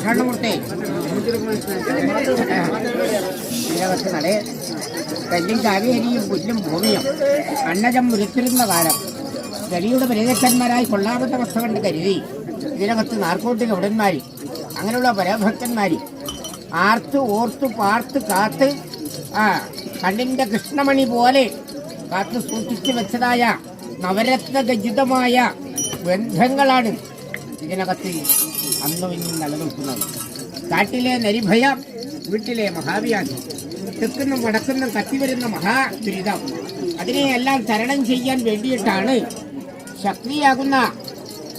പാഷാണമൂർത്തി ഇതിനകത്ത് നടേ കല്ലും കാവേരിയും പുല്ലും ഭൂമിയും അന്നജം ഉരുത്തിരുന്ന കാലം ഗലിയുടെ പരിരക്ഷന്മാരായി കൊള്ളാമത്ത വസ്തു കണ്ട് കരുതി ഇതിനകത്ത് നാർക്കോട്ടിക ഉടന്മാരി അങ്ങനെയുള്ള പരഭക്തന്മാരി ആർത്ത് ഓർത്ത് പാർത്ത് കാത്ത് കണ്ണിൻ്റെ കൃഷ്ണമണി പോലെ കാത്ത് സൂക്ഷിച്ചു വെച്ചതായ നവരത്ന ഖചിതമായ ബന്ധങ്ങളാണ് ഇതിനകത്ത് അന്നും ഇന്നും നിലനിൽക്കുന്നത്. കാട്ടിലെ നരിഭയം, വീട്ടിലെ മഹാവ്യാധി, തെക്കുന്നും വടക്കുന്നും കത്തിവരുന്ന മഹാദുരിതം, അതിനെയെല്ലാം തരണം ചെയ്യാൻ വേണ്ടിയിട്ടാണ് ശക്തിയാകുന്ന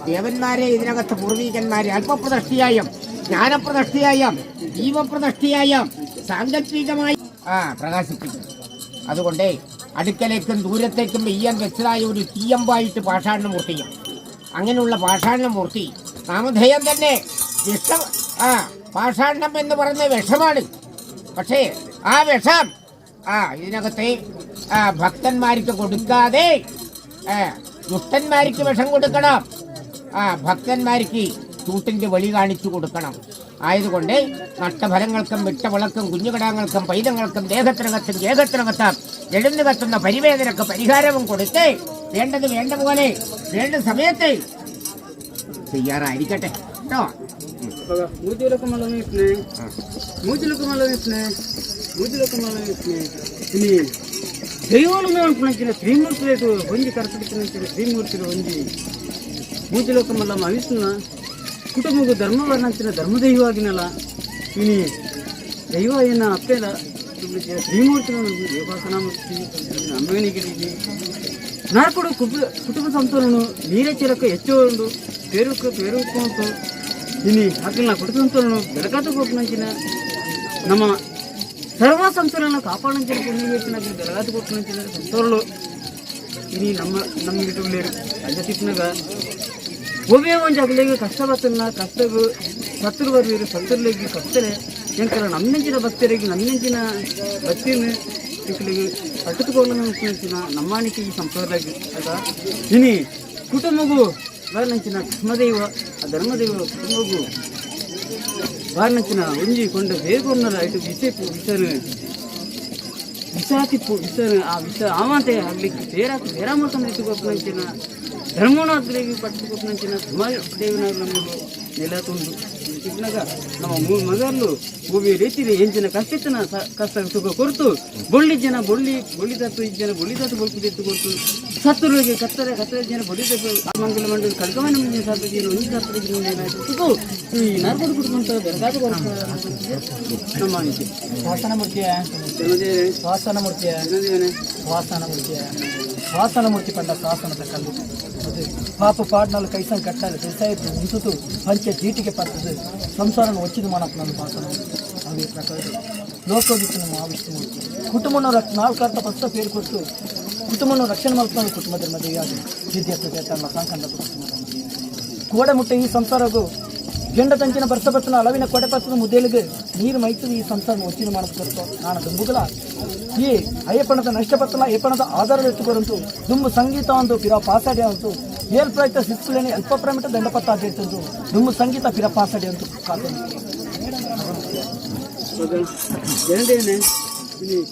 ദേവന്മാരെ ഇതിനകത്ത് പൂർവീകന്മാരെ അല്പപ്രദഷ്ടിയായും ജ്ഞാനപ്രദഷ്ടിയായും ജീവപ്രദഷ്ടിയായും സാങ്കല്പികമായി പ്രകാശിപ്പിക്കും. അതുകൊണ്ട് അടുക്കലേക്കും ദൂരത്തേക്കും വെയ്യാൻ വെച്ചതായ ഒരു തീയമ്പായിട്ട് പാഷാണമൂർത്തിയും അങ്ങനെയുള്ള പാഷാണമൂർത്തി നാമധേയം തന്നെ വിഷം. പാഷാണം എന്ന് പറയുന്ന വിഷമാണ്. പക്ഷേ ആ വിഷം ഇതിനകത്തെ ഭക്തന്മാർക്ക് കൊടുക്കാതെ ദുഷ്ടന്മാർക്ക് വിഷം കൊടുക്കണം, ഭക്തന്മാർക്ക് ചൂട്ടിൻ്റെ വെളി കാണിച്ചു കൊടുക്കണം. ആയതുകൊണ്ട് നഷ്ടഫലങ്ങൾക്കും വിട്ടവിളക്കും കുഞ്ഞുകിടാങ്ങൾക്കും പൈതങ്ങൾക്കും ദേഹത്തിനകത്തും ദേഹത്തിനകത്തും എഴുന്നു കത്തുന്ന പരിവേദനക്ക് പരിഹാരവും കൊടുത്ത് വേണ്ടത് വേണ്ട പോലെ വേണ്ട സമയത്ത് ചെയ്യാറായിരിക്കട്ടെ കേട്ടോ. దైవాలను అనుకున్న శ్రీమూర్తులకు వంగి కరపడుతున్న శ్రీమూర్తులు వంగి ಮೂತಿಲೋಕ ಮಲ್ಲ ಅವಿಸ್ನ ಕುಟುಂಬಗೂ ಧರ್ಮ ವರ್ಣಿಸಿನ ಧರ್ಮದೈವಾಗಿನಲ್ಲ ಇನಿ ದೈವ ಏನ ಅಪ್ಪೆಲ ಶ್ರೀಮೂರ್ತಿಗಳನ್ನು ದೇವಸ್ಥಾನಮೂರ್ತಿ ಅಮ್ಮನಿಗೆ ನಾರ್ಕೊಡು ಕುಟುಂಬ ಸಂತೋಲನು ನೀರೇ ಚಿರಕ್ಕೆ ಹೆಚ್ಚು ಒಂದು ಪೇರುಕೊಂಡು ಇನಿ ಹಾಕಿನ ಕುಟುಂಬ ಸಂತೋಲನು ಬೆಳಕಾತ ಕೊಟ್ಟಿನ ನಮ್ಮ ಸರ್ವ ಸಂತೋಲನ ಕಾಪಾಡಿನ ಬೆಳಗಾತ ಕೊಟ್ಟಿನ ಸಂತೋಲಗಳು ಇನಿ ನಮ್ಮ ಗಿಡಗಳು ಅಜ್ಜ ತಿಪ್ಪನಾಗ ಒಬ್ಬೇ ಒಂದು ಅಗಲಿಗೆ ಕಷ್ಟಪತ್ತನ್ನ ಕಷ್ಟಗೂ ಸತ್ತರು ಬರ್ವೀರು ಸತ್ತರ್ಲಿಗೆ ಕಷ್ಟಲೆ ಎಂಕರ ನಮ್ಮಿಂಚಿನ ಭಕ್ತರಿಗೆ ನಮ್ಮಿಂಚಿನ ಭಕ್ತಿನ ತಿಕ್ಕಲಿಗೆ ಕಟ್ಟುಕೊಳ್ಳುವಂಚಿನ ನಮ್ಮಾಣಿಕೆ ಈ ಸಂಪ್ರದಾಯ ಅದ ಇನಿ ಕುಟುಂಬಗೂ ಬಾರ್ನಂಚಿನ ಧರ್ಮದೈವ ಆ ಧರ್ಮದೈವ ಕುಟುಂಬಗೂ ಬಾರ್ನಂಚಿನ ಹೊಂದಿಕೊಂಡು ಬೇಗೂರ್ನಲ್ಲ ಇದು ವಿಷಾತಿಪ್ಪು ಆ ವಿಷ ಆಮಾತೆ ಆಗ್ಲಿಕ್ಕೆ ಬೇರಾಮತನ ಎತ್ತುಕೊಪ್ಪನಂಚಿನ ಧರ್ಮನಾಗ್ಲಿಗೆ ಪಟ್ಟುಕೊಪ್ಪನಂಚಿನ ದೇವನಾಗ ನಮಗೆ ನೆಲ ತುಂಡು ಚಿಕ್ಕನಾಗ ನಮ್ಮ ಮಗಲು ಭೂಮಿ ರೀತಿಲಿ ಎಂಚಿನ ಕಷ್ಟನ ಕಷ್ಟ ಸುಖ ಕೊಡ್ತು ಬೊಳ್ಳಿ ಜನ ಬೊಳ್ಳಿ ತತ್ತು ಜನ ಬೊಳ್ಳಿ ತತ್ತು ಬೊಳ್ಕು ತೆತ್ತು ಕೊಡ್ತು ಸತ್ತರಿಗೆ ಕತ್ತರೆ ಜನ ಬೊಳ್ಳಿ ತತ್ತು ಮಂಗಲ ಮಂಡಲ ಕಳ್ಕಮನ ಮುಂದೆ ಸಾಧ್ಯ ಒಂದು ಸಾಧ್ಯ ಈ ನರ್ಕೋಡು ಕುಟ್ಕೊಂತ ಬೆರಗಾದ ನಮ್ಮ ಮಾಹಿತಿ ವಾಸನಮೂರ್ತಿ ಪಂಡ ಶಾಸನದ ಕಲ್ಲು ಪಾಪ ಪಾಡ್ನಾಲು ಕೈಸಂಗ್ ಕಟ್ಟಾలి ಬೆಸಾಯಿತು ಉಂಟುತು ಪಂಚ ಜೀಟಿಗೆ ಪರ್ತದೆ ಸಂಸಾರನ ಒಚ್ಚಿದು ಮಾಡಕ್ಕೆ ನನ್ನ ವಾಸನ ಅದೇ ಪ್ರಕಾರ ಲೋಕೋದಿತ್ತು ನಮ್ಮ ಆವಿಷ್ಠಮೂರ್ತಿ ಕುಟುಂಬನ ನಾಲ್ಕು ಅರ್ಥ ಫಸ್ಟ್ ಪೇರು ಕೊಟ್ಟು ಕುಟುಂಬನ ರಕ್ಷಣೆ ಮಾಡ್ಕೊಂಡು ಕುಟುಂಬದ ಮದುವೆಯಾಗಿ ವಿದ್ಯಾರ್ಥಿ ತನ್ನ ಸಾಂಕಂಡ ಗೋಡೆ ಮುಟ್ಟೆ ಈ ಸಂಸಾರಗೂ ಗಂಡ ತಂಚಿನ ಬರ್ಸಬತ್ತನ ಅಳವಿನ ಕೊಡೆಪತ್ತದ ಮುದ್ದೇಲಿಗೆ ನೀರು ಮೈತದ ಈ ಸಂಸಾರ ಒಚ್ಚಿನ ಮಾಡಿಸ್ಕೊಡ್ತು ನಾನು ದುಂಬುಗಳ ಈ ಅಯ್ಯಪ್ಪಣದ ನಷ್ಟಪತ್ತನ ಅಯ್ಯಪ್ಪಣದ ಆಧಾರದ ಎತ್ತುಕೊರಂತು ದುಂಬು ಸಂಗೀತ ಅಂತು ಪಿರ ಪಾಸಾಡಿ ಅಂತು ಏಲ್ ಪ್ರಯತ್ನ ಸಿಕ್ಲೇನೆ ಅಲ್ಪ ಪ್ರಮಿಟ ದಂಡಪತ್ತ ಆಗಿರ್ತಂತು ದುಂಬು ಸಂಗೀತ ಪಿರ ಪಾಸಾಡಿ ಅಂತು ಕಾದು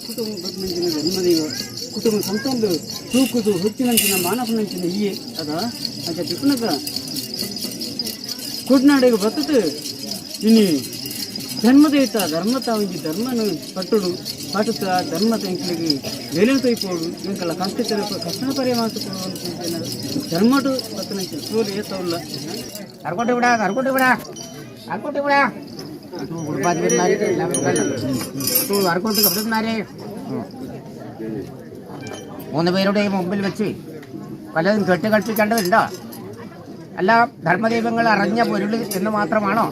ಕುಟುಂಬ ಜನ್ಮದೈವ ಕುಟುಂಬ ಸಂತಂದು ತೂಕುದು ಹುಚ್ಚಿನಂಚಿನ ಮಾನವನಂಚಿನ ಈ ಅದ ಅದ ಟಿಪ್ಪನಗ ಕುಡ್ನಾಡಿಗೆ ಬರ್ತದೆ ಇನ್ನು ಧರ್ಮದೇವತ ಧರ್ಮತ ಒಂಜಿ ಧರ್ಮನು ಪಟ್ಟುಡು ಪಾಟುತ್ತ ಧರ್ಮದ ಎಂಕಲಿಗೆ ಬೇಲೆನು ತೊಯ್ಪೋಡು ಇಂಕಲ್ಲ ಕಷ್ಟನ ಪರಿಯ ಮಾತುಕೊಳ್ಳುವಂತ ಧರ್ಮಡು ಪತ್ತನ ಸೋಲು ಏತವಲ್ಲ ಕರ್ಕೊಂಡು ಬಿಡ വർക്കൗട്ട് കപ്പിടുന്നാരെ 3 പേരുടെയും മുമ്പിൽ വെച്ച് പലതും കെട്ടുകൾപ്പിക്കേണ്ടതുണ്ടോ? അല്ല ധർമ്മദൈവങ്ങൾ അറിഞ്ഞ പൊരുൾ എന്ന് മാത്രമാണോ?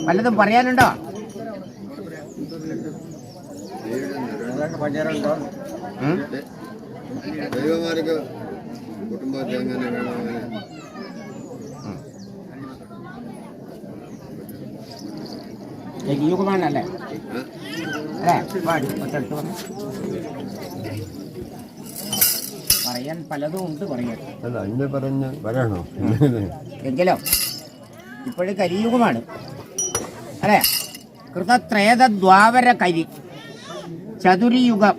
വല്ലതും പറയാനുണ്ടോ? യുഗമാണല്ലേ പറയാൻ പലതും ഉണ്ട് പറയാൻ. എങ്കിലോ ഇപ്പോഴും കലിയുഗമാണ്. അല്ലേ? കൃതത്രേതദ്വാപര കലി ചതുരിയുഗം.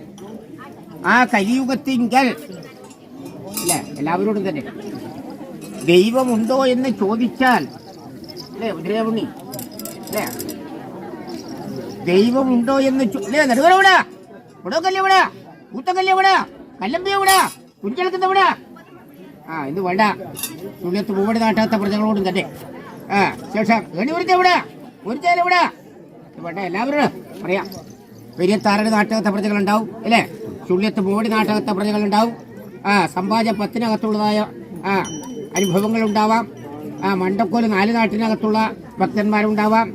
ആ കലിയുഗത്തിങ്കൽ അല്ലേ എല്ലാവരോടും തന്നെ ദൈവമുണ്ടോ എന്ന് ചോദിച്ചാൽ അല്ലേ ഉദ്രേവുണ്ണി അല്ലേ ദൈവമുണ്ടോ എന്ന് അല്ലേ നെടുകര എവിടാ ഉടക്കല്ല് എവിടാ കൂത്തക്കല്ല് എവിടാ കല്ലമ്പി എവിടാ കുഞ്ചെടുക്കുന്ന എവിടാ ഇത് വേണ്ട തുള്ളിയത്ത് മൂവടി നാട്ടാത്ത പ്രജകളോടും തന്നെ ശേഷം എണിവരുത്തി എവിടാ ഒരു ചേല എവിടാ ഇത് വേണ്ട എല്ലാവരും പറയാം പെരിയത്താറടി നാട്ടകത്തെ പ്രജകളുണ്ടാവും അല്ലേ ചുള്ളിയത്ത് മൂവടി നാട്ടകത്തെ പ്രജകളുണ്ടാവും സമ്പാജ പത്തിനകത്തുള്ളതായ അനുഭവങ്ങളുണ്ടാവാം മണ്ടക്കോല് 4 നാട്ടിനകത്തുള്ള ഭക്തന്മാരുണ്ടാവാം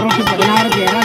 16 പേര്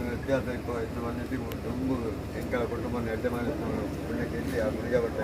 ವ್ಯತ್ಯಾಸ ಇತ್ತು ಇನ್ನು ಬಂದಿದ್ದು ತುಂಬ ಎಂಕಲ ಕುಟುಂಬ ಎಡ್ಡೆ ಮಾಡಿ ಪುಣ್ಯಕ್ಕೆ ಇಲ್ಲಿ ಆ ಗುಳಿಗ ಬಟ್ಟೆ